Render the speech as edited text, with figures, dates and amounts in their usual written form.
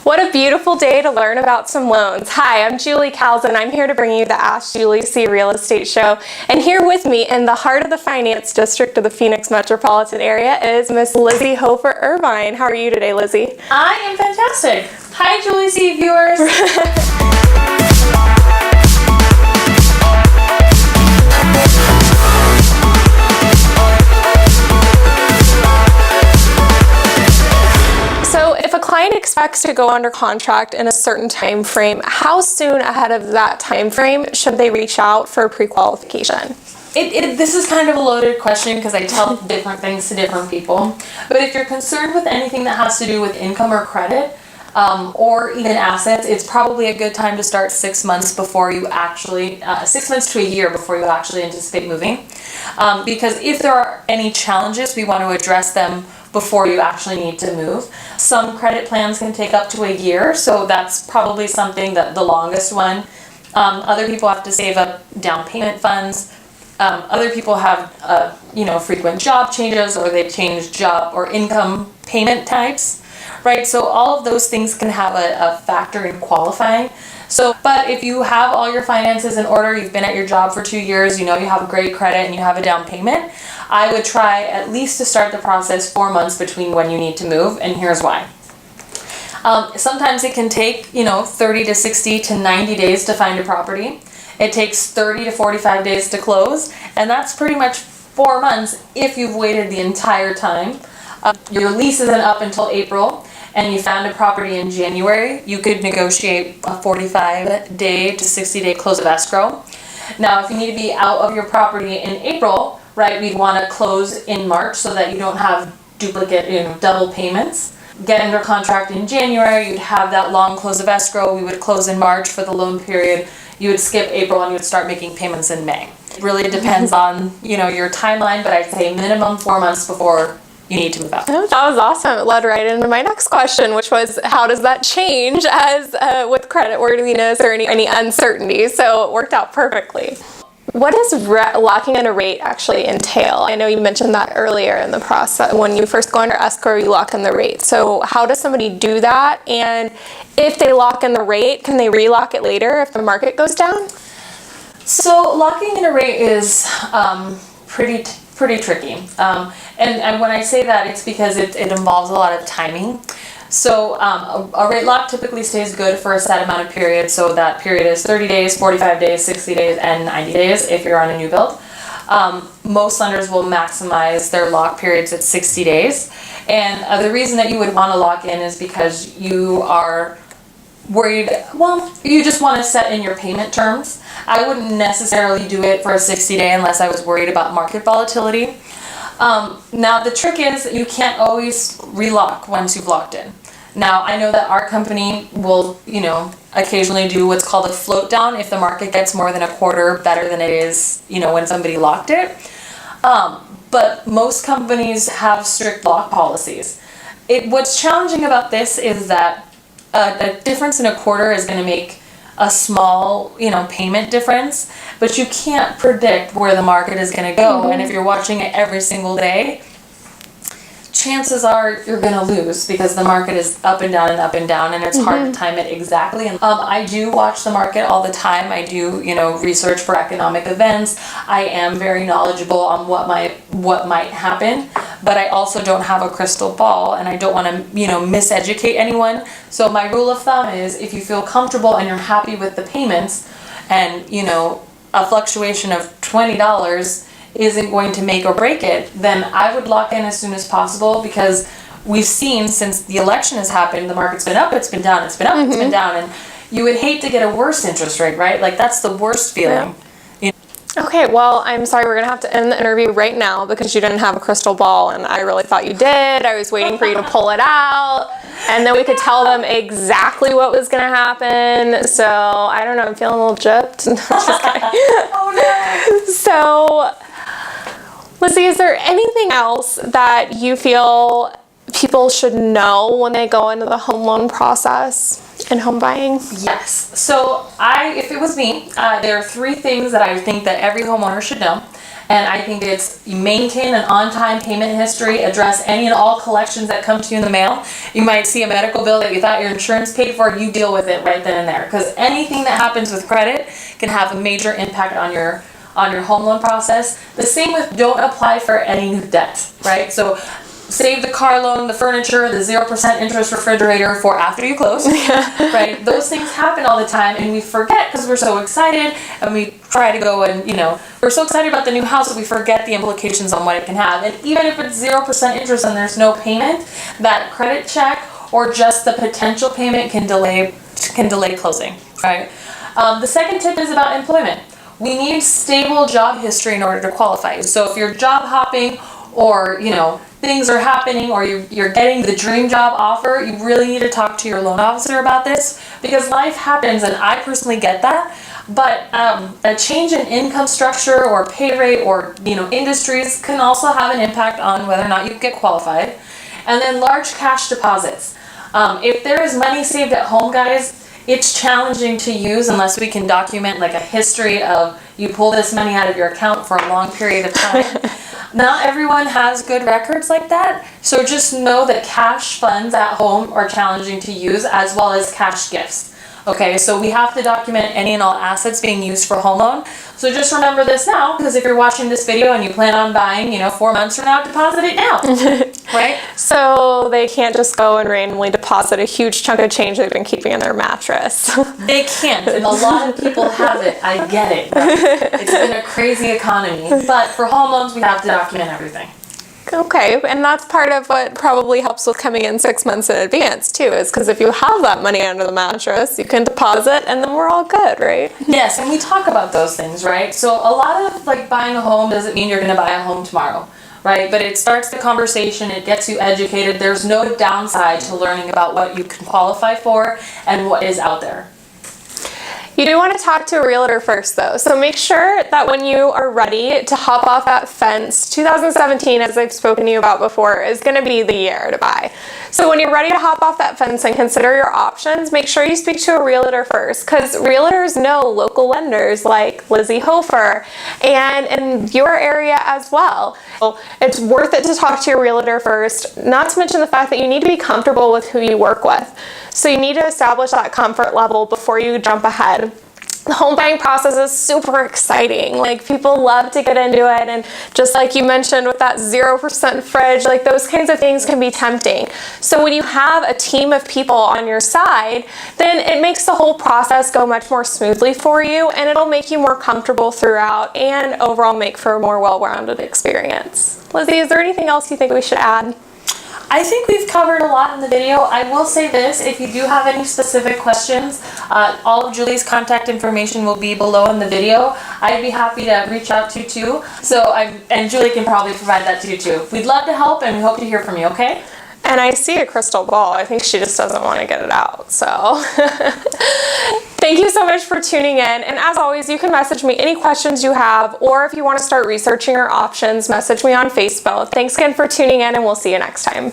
What a beautiful day to learn about some loans. Hi, I'm Julie Calz, and I'm here to bring you the Ask Julie C Real Estate Show. And here with me in the heart of the finance district of the Phoenix metropolitan area is Miss Lizy Hoeffer Irvine. How are you today, Lizy? I am fantastic. Hi, Julie C viewers. So if a client expects to go under contract in a certain time frame, how soon ahead of that time frame should they reach out for pre-qualification? This is kind of a loaded question because I tell different things to different people. But if you're concerned with anything that has to do with income or credit, or even assets, it's probably a good time to start 6 months before you actually, 6 months to a year before you actually anticipate moving. Because if there are any challenges, we want to address them before you actually need to move. Some credit plans can take up to a year, so that's probably something that the longest one. Other people have to save up down payment funds. Other people have, frequent job changes, or they change job or income payment types, right? So all of those things can have a factor in qualifying. So, but if you have all your finances in order, you've been at your job for 2 years, you have great credit and you have a down payment, I would try at least to start the process 4 months between when you need to move, and here's why. Sometimes it can take, 30 to 60 to 90 days to find a property. It takes 30 to 45 days to close, and that's pretty much 4 months if you've waited the entire time. Your lease isn't up until April, and you found a property in January, you could negotiate a 45-day to 60-day close of escrow. Now, if you need to be out of your property in April, right, we'd want to close in March so that you don't have duplicate, double payments. Get under contract in January, you'd have that long close of escrow. We would close in March for the loan period. You would skip April and you would start making payments in May. It really depends on, your timeline, but I'd say minimum 4 months before you need to move out. That was awesome. It led right into my next question, which was, how does that change as with creditworthiness or any uncertainty? So it worked out perfectly. What does locking in a rate actually entail? I know you mentioned that earlier in the process. When you first go under escrow, you lock in the rate. So how does somebody do that? And if they lock in the rate, can they relock it later if the market goes down? So locking in a rate is pretty tricky. And when I say that, it's because it involves a lot of timing. So a rate lock typically stays good for a set amount of period. So that period is 30 days, 45 days, 60 days, and 90 days if you're on a new build. Most lenders will maximize their lock periods at 60 days. And the reason that you would want to lock in is because you are worried, you just want to set in your payment terms. I wouldn't necessarily do it for a 60-day unless I was worried about market volatility. Now the trick is you can't always relock once you've locked in. Now I know that our company will, occasionally do what's called a float down if the market gets more than a quarter better than it is, when somebody locked it. But most companies have strict lock policies. What's challenging about this is that a difference in a quarter is going to make a small, payment difference, but you can't predict where the market is going to go. Mm-hmm. And if you're watching it every single day, chances are you're going to lose because the market is up and down, and it's hard to time it exactly. And I do watch the market all the time. I do, research for economic events. I am very knowledgeable on what might happen, but I also don't have a crystal ball, and I don't want to, miseducate anyone. So my rule of thumb is if you feel comfortable and you're happy with the payments, and, a fluctuation of $20 isn't going to make or break it, then I would lock in as soon as possible, because we've seen since the election has happened, the market's been up, it's been down, it's been up, it's been down, and you would hate to get a worse interest rate, right? Like, that's the worst feeling. Yeah. Okay, well, I'm sorry, we're going to have to end the interview right now because you didn't have a crystal ball, and I really thought you did. I was waiting for you to pull it out, and then we could tell them exactly what was going to happen. So, I don't know, I'm feeling a little gypped. Just kidding. Oh, no. So, Lizy, is there anything else that you feel people should know when they go into the home loan process and home buying? Yes. So if it was me, there are 3 things that I think that every homeowner should know. And I think it's you maintain an on-time payment history, address any and all collections that come to you in the mail. You might see a medical bill that you thought your insurance paid for, you deal with it right then and there. Because anything that happens with credit can have a major impact on your home loan process. The same with don't apply for any new debt, right? So save the car loan, the furniture, the 0% interest refrigerator for after you close, right? Those things happen all the time and we forget because we're so excited and we try to go and, we're so excited about the new house that we forget the implications on what it can have. And even if it's 0% interest and there's no payment, that credit check or just the potential payment can delay closing, right? The second tip is about employment. We need stable job history in order to qualify. So if you're job hopping or, things are happening or you're getting the dream job offer, you really need to talk to your loan officer about this because life happens and I personally get that. But a change in income structure or pay rate or, industries can also have an impact on whether or not you get qualified. And then large cash deposits. If there is money saved at home, guys, it's challenging to use unless we can document like a history of you pull this money out of your account for a long period of time. Not everyone has good records like that, so just know that cash funds at home are challenging to use as well as cash gifts. Okay, so we have to document any and all assets being used for home loan. So just remember this now, because if you're watching this video and you plan on buying, 4 months from now, deposit it now, right? So they can't just go and randomly deposit a huge chunk of change they've been keeping in their mattress. They can't, and a lot of people have it. I get it. It's been a crazy economy, but for home loans, we have to document everything. Okay, and that's part of what probably helps with coming in 6 months in advance too, is because if you have that money under the mattress, you can deposit and then we're all good, right? Yes, and we talk about those things, right? So a lot of buying a home doesn't mean you're going to buy a home tomorrow, right? But it starts the conversation, it gets you educated. There's no downside to learning about what you can qualify for and what is out there. You do want to talk to a realtor first though, so make sure that when you are ready to hop off that fence, 2017, as I've spoken to you about before, is going to be the year to buy. So when you're ready to hop off that fence and consider your options, make sure you speak to a realtor first, because realtors know local lenders like Lizy Hoeffer and in your area as well. So it's worth it to talk to your realtor first, not to mention the fact that you need to be comfortable with who you work with. So you need to establish that comfort level before you jump ahead. The home buying process is super exciting. People love to get into it, and just like you mentioned with that 0% fridge, those kinds of things can be tempting. So when you have a team of people on your side, then it makes the whole process go much more smoothly for you, and it'll make you more comfortable throughout and overall make for a more well-rounded experience. Lizy, is there anything else you think we should add? I think we've covered a lot in the video. I will say this, if you do have any specific questions, all of Julie's contact information will be below in the video. I'd be happy to reach out to you too. And Julie can probably provide that to you too. We'd love to help and we hope to hear from you, okay? And I see a crystal ball. I think she just doesn't want to get it out. So thank you so much for tuning in. And as always, you can message me any questions you have, or if you want to start researching your options, message me on Facebook. Thanks again for tuning in, and we'll see you next time.